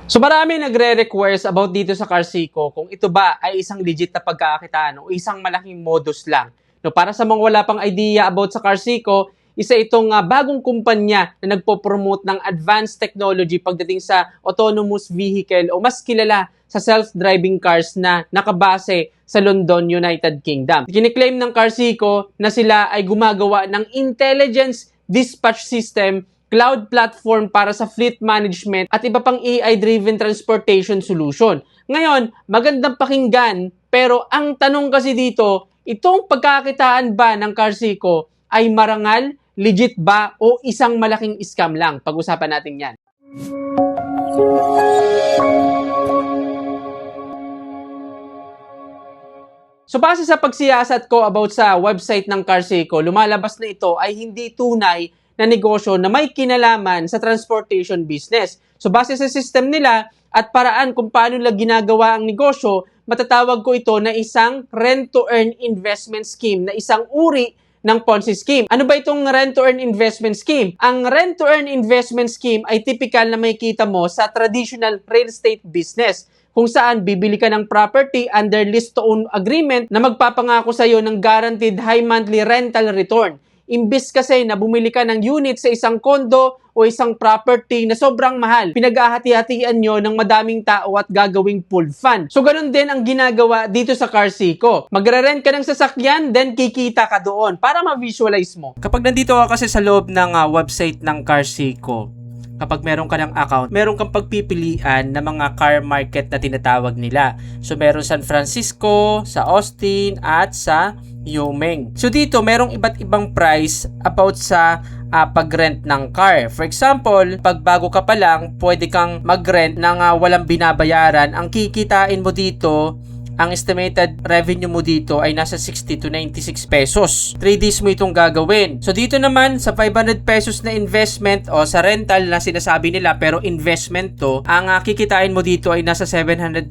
So marami nagre-request about dito sa Carsico kung ito ba ay isang legit na pagkakakitaan o isang malaking modus lang. No, para sa mga wala pang idea about sa Carsico, isa itong bagong kumpanya na nagpo-promote ng advanced technology pagdating sa autonomous vehicle o mas kilala sa self-driving cars na nakabase sa London, United Kingdom. Kiniklaim ng Carsico na sila ay gumagawa ng intelligence dispatch system, cloud platform para sa fleet management at iba pang AI-driven transportation solution. Ngayon, magandang pakinggan, pero ang tanong kasi dito, itong pagkakitaan ba ng Carsico ay marangal, legit ba o isang malaking scam lang? Pag-usapan natin yan. So base sa pagsiyasat ko about sa website ng Carsico, lumalabas na ito ay hindi tunay na negosyo na may kinalaman sa transportation business. So base sa system nila at paraan kung paano nila ginagawa ang negosyo, matatawag ko ito na isang rent-to-earn investment scheme, na isang uri ng Ponzi scheme. Ano ba itong rent-to-earn investment scheme? Ang rent-to-earn investment scheme ay typical na makikita mo sa traditional real estate business, kung saan bibili ka ng property under lease-to-own agreement na magpapangako sa iyo ng guaranteed high monthly rental return. Imbis kasi na bumili ka ng unit sa isang kondo o isang property na sobrang mahal, pinaghahati-hatian nyo ng madaming tao at gagawing pooled fund. So ganun din ang ginagawa dito sa Carsico. Magre-rent ka ng sasakyan, then kikita ka doon para ma-visualize mo. Kapag nandito ka kasi sa loob ng website ng Carsico, kapag meron ka ng account, meron kang pagpipilian ng mga car market na tinatawag nila. So meron San Francisco, sa Austin, at sa Yumeng. So dito, merong iba't ibang price about sa pag-rent ng car. For example, pag bago ka pa lang, pwede kang mag-rent ng walang binabayaran. Ang kikitain mo dito, ang estimated revenue mo dito ay nasa 60 to 96 pesos. 3 days mo itong gagawin. So dito naman sa 500 pesos na investment o sa rental na sinasabi nila pero investment to, ang kikitain mo dito ay nasa 750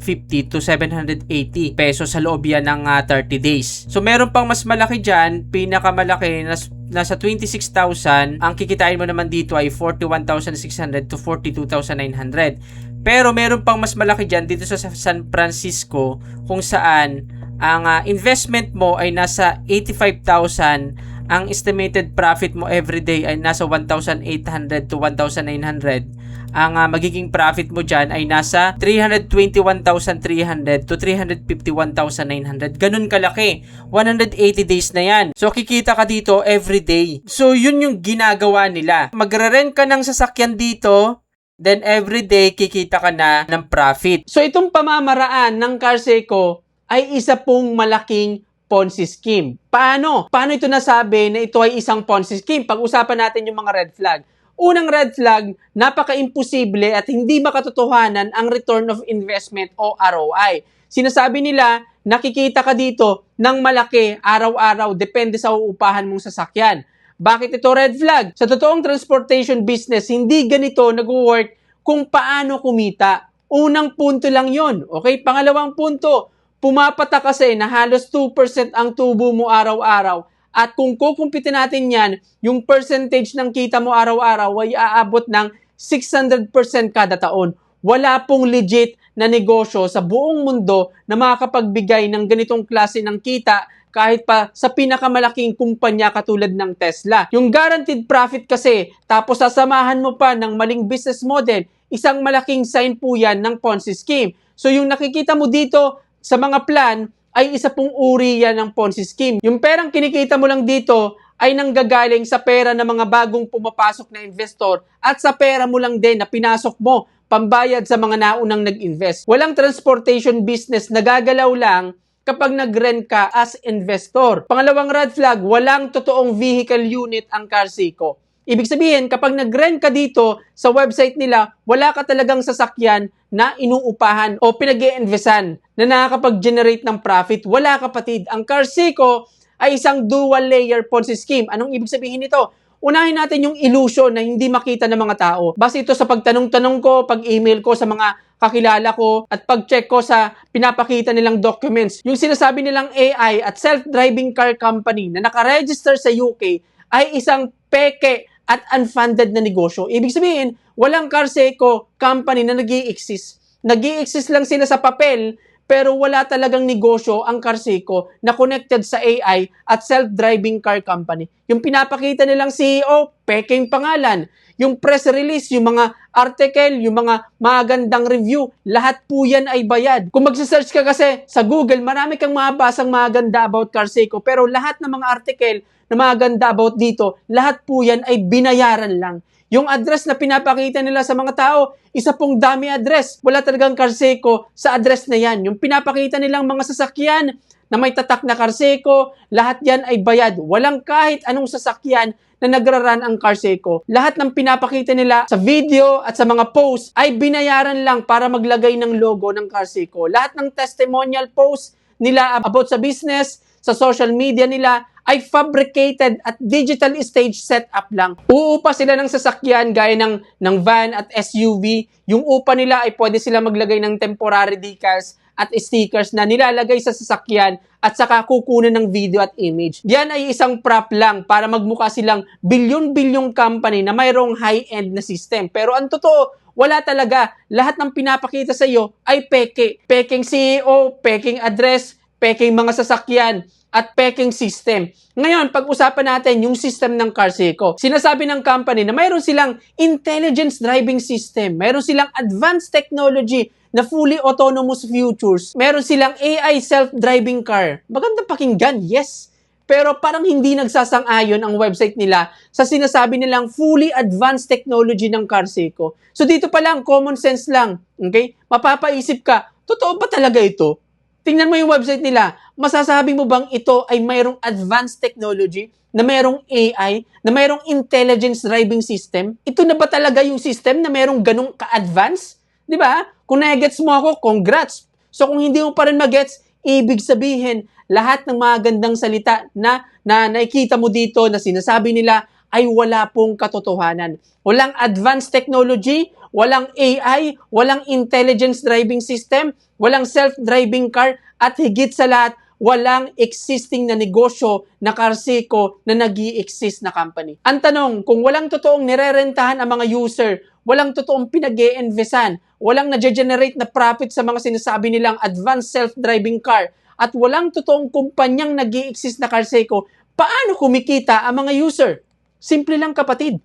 to 780 pesos sa loob yan ng 30 days. So meron pang mas malaki dyan, pinakamalaki nasa 26,000, ang kikitain mo naman dito ay 41,600 to 42,900. Pero meron pang mas malaki dyan dito sa San Francisco kung saan ang investment mo ay nasa 85,000, ang estimated profit mo everyday ay nasa 1,800 to 1,900. Ang magiging profit mo dyan ay nasa 321,300 to 351,900. Ganun kalaki. 180 days na yan. So, kikita ka dito everyday. So, yun yung ginagawa nila. Magre-rent ka ng sasakyan dito, then everyday kikita ka na ng profit. So, itong pamamaraan ng Carsico ay isa pong malaking Ponzi scheme. Paano? Paano ito nasabi na ito ay isang Ponzi scheme? Pag-usapan natin yung mga red flag. Unang red flag, napaka-imposible at hindi makatotohanan ang return of investment o ROI. Sinasabi nila, nakikita ka dito ng malaki araw-araw depende sa uupahan mong sasakyan. Bakit ito red flag? Sa totoong transportation business, hindi ganito nag-work kung paano kumita. Unang punto lang yon. Okay? Pangalawang punto, pumapata kasi na halos 2% ang tubo mo araw-araw. At kung kukumpitin natin yan, yung percentage ng kita mo araw-araw ay aabot ng 600% kada taon. Wala pong legit na negosyo sa buong mundo na makakapagbigay ng ganitong klase ng kita kahit pa sa pinakamalaking kumpanya katulad ng Tesla. Yung guaranteed profit kasi, tapos sasamahan mo pa ng maling business model, isang malaking sign po yan ng Ponzi scheme. So yung nakikita mo dito sa mga plan, ay isa pong uri yan ng Ponzi scheme. Yung perang kinikita mo lang dito ay nanggagaling sa pera ng mga bagong pumapasok na investor at sa pera mo lang din na pinasok mo pambayad sa mga naunang nag-invest. Walang transportation business na gagalaw lang kapag nag-rent ka as investor. Pangalawang red flag, walang totoong vehicle unit ang Carsico. Ibig sabihin, kapag nag-rent ka dito sa website nila, wala ka talagang sasakyan na inuupahan o pinag-i-investan na nakakapag-generate ng profit. Wala, kapatid. Ang Carsico ay isang dual layer Ponzi scheme. Anong ibig sabihin nito? Unahin natin yung illusion na hindi makita ng mga tao. Base ito sa pagtanong-tanong ko, pag-email ko sa mga kakilala ko, at pag-check ko sa pinapakita nilang documents. Yung sinasabi nilang AI at self-driving car company na nakaregister sa UK ay isang peke at unfunded na negosyo. Ibig sabihin, walang Carseco company na nag-i-exist. Nag-i-exist lang sila sa papel, pero wala talagang negosyo ang Carseco na connected sa AI at self-driving car company. Yung pinapakita nilang CEO, peking pangalan. Yung press release, yung mga article, yung mga magandang review, lahat po yan ay bayad. Kung magsasearch ka kasi sa Google, marami kang mababasang maganda about Carseco, pero lahat ng mga article na maganda about dito, lahat po yan ay binayaran lang. Yung address na pinapakita nila sa mga tao, isa pong dami address. Wala talagang Carseco sa address na yan. Yung pinapakita nilang mga sasakyan na may tatak na Carseco, lahat yan ay bayad. Walang kahit anong sasakyan na nagraran ang Carseco. Lahat ng pinapakita nila sa video at sa mga post ay binayaran lang para maglagay ng logo ng Carseco. Lahat ng testimonial post nila about sa business, sa social media nila, ay fabricated at digital stage setup lang. Uupa sila ng sasakyan gaya ng van at SUV. Yung upa nila ay pwede sila maglagay ng temporary decals at stickers na nilalagay sa sasakyan at saka kukunan ng video at image. Yan ay isang prop lang para magmukha silang bilyon-bilyong company na mayroong high-end na system. Pero ang totoo, wala talaga. Lahat ng pinapakita sa iyo ay peke. Peking CEO, peking address, peking mga sasakyan, at peking system. Ngayon, pag-usapan natin yung system ng Carseco. Sinasabi ng company na mayroon silang intelligence driving system, mayroon silang advanced technology na fully autonomous futures, mayroon silang AI self-driving car. Maganda pakinggan, yes. Pero parang hindi nagsasang-ayon ang website nila sa sinasabi nilang fully advanced technology ng Carseco. So dito pa lang, common sense lang. Okay? Mapapaisip ka, totoo ba talaga ito? Tingnan mo yung website nila. Masasabi mo bang ito ay mayroong advanced technology, na mayroong AI, na mayroong intelligence driving system? Ito na ba talaga yung system na mayroong ganong ka-advance? Di ba? Kung na-gets mo ako, congrats. So kung hindi mo pa rin mag-gets, ibig sabihin, lahat ng mga gandang salita na nakikita mo dito na sinasabi nila ay wala pong katotohanan. Walang advanced technology, walang AI, walang intelligence driving system, walang self-driving car, at higit sa lahat, walang existing na negosyo na Carseco na nag-i-exist na company. Ang tanong, kung walang totoong nirerentahan ang mga user, walang totoong pinag-i-investan, walang na-generate na profit sa mga sinasabi nilang advanced self-driving car, at walang totoong kumpanyang nag-i-exist na Carseco, paano kumikita ang mga user? Simple lang kapatid.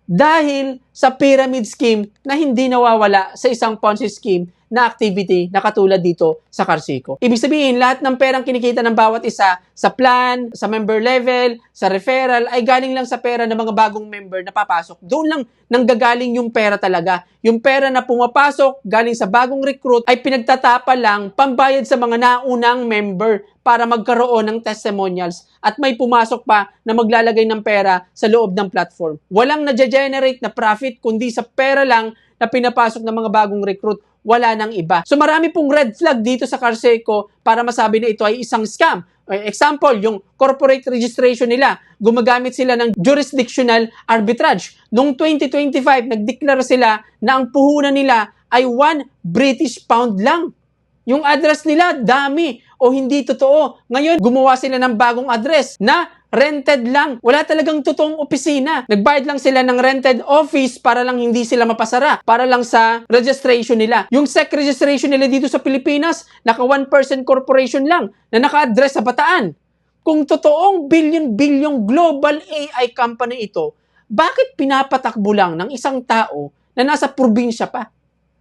Dahil sa pyramid scheme na hindi nawawala sa isang Ponzi scheme na activity na katulad dito sa Carseco. Ibig sabihin, lahat ng perang kinikita ng bawat isa sa plan, sa member level, sa referral, ay galing lang sa pera ng mga bagong member na papasok. Doon lang nanggagaling yung pera talaga. Yung pera na pumapasok galing sa bagong recruit ay pinagtatapa lang pambayad sa mga naunang member para magkaroon ng testimonials at may pumasok pa na maglalagay ng pera sa loob ng platform. Walang na-generate na profit kundi sa pera lang na pinapasok ng mga bagong recruit. Wala nang iba. So marami pong red flag dito sa Carseco para masabi na ito ay isang scam. Example, yung corporate registration nila, gumagamit sila ng jurisdictional arbitrage. Noong 2025, nagdeklara sila na ang puhunan nila ay 1 British pound lang. Yung address nila, dami o hindi totoo. Ngayon, gumawa sila ng bagong address na rented lang. Wala talagang totoong opisina. Nagbayad lang sila ng rented office para lang hindi sila mapasara. Para lang sa registration nila. Yung SEC registration nila dito sa Pilipinas, naka 1% corporation lang na naka-address sa Bataan. Kung totoong billion-bilyong global AI company ito, bakit pinapatakbo lang ng isang tao na nasa probinsya pa?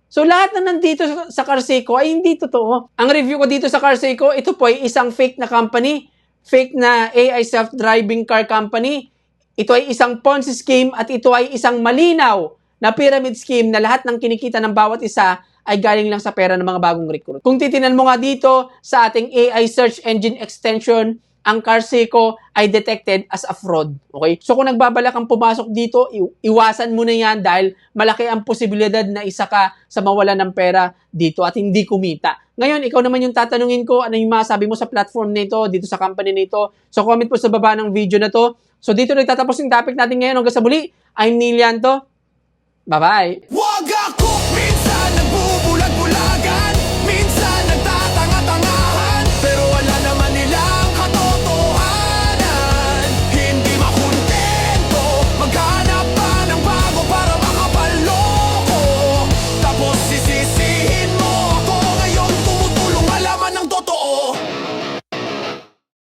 So lahat na nandito sa Carseco ay hindi totoo. Ang review ko dito sa Carseco, ito po ay isang fake na company. Fake na AI self-driving car company. Ito ay isang Ponzi scheme at ito ay isang malinaw na pyramid scheme na lahat ng kinikita ng bawat isa ay galing lang sa pera ng mga bagong recruit. Kung titinan mo nga dito sa ating AI search engine extension, ang Carseco ay detected as a fraud. Okay? So kung nagbabalak kang pumasok dito, iwasan mo na yan dahil malaki ang posibilidad na isa ka sa mawalan ng pera dito at hindi kumita. Ngayon, ikaw naman yung tatanungin ko, ano yung masabi mo sa platform nito, dito sa company nito. So comment po sa baba ng video na to. So dito nagtatapos yung topic natin ngayon. Hanggang sa muli, I'm Neil Llanto. Bye-bye!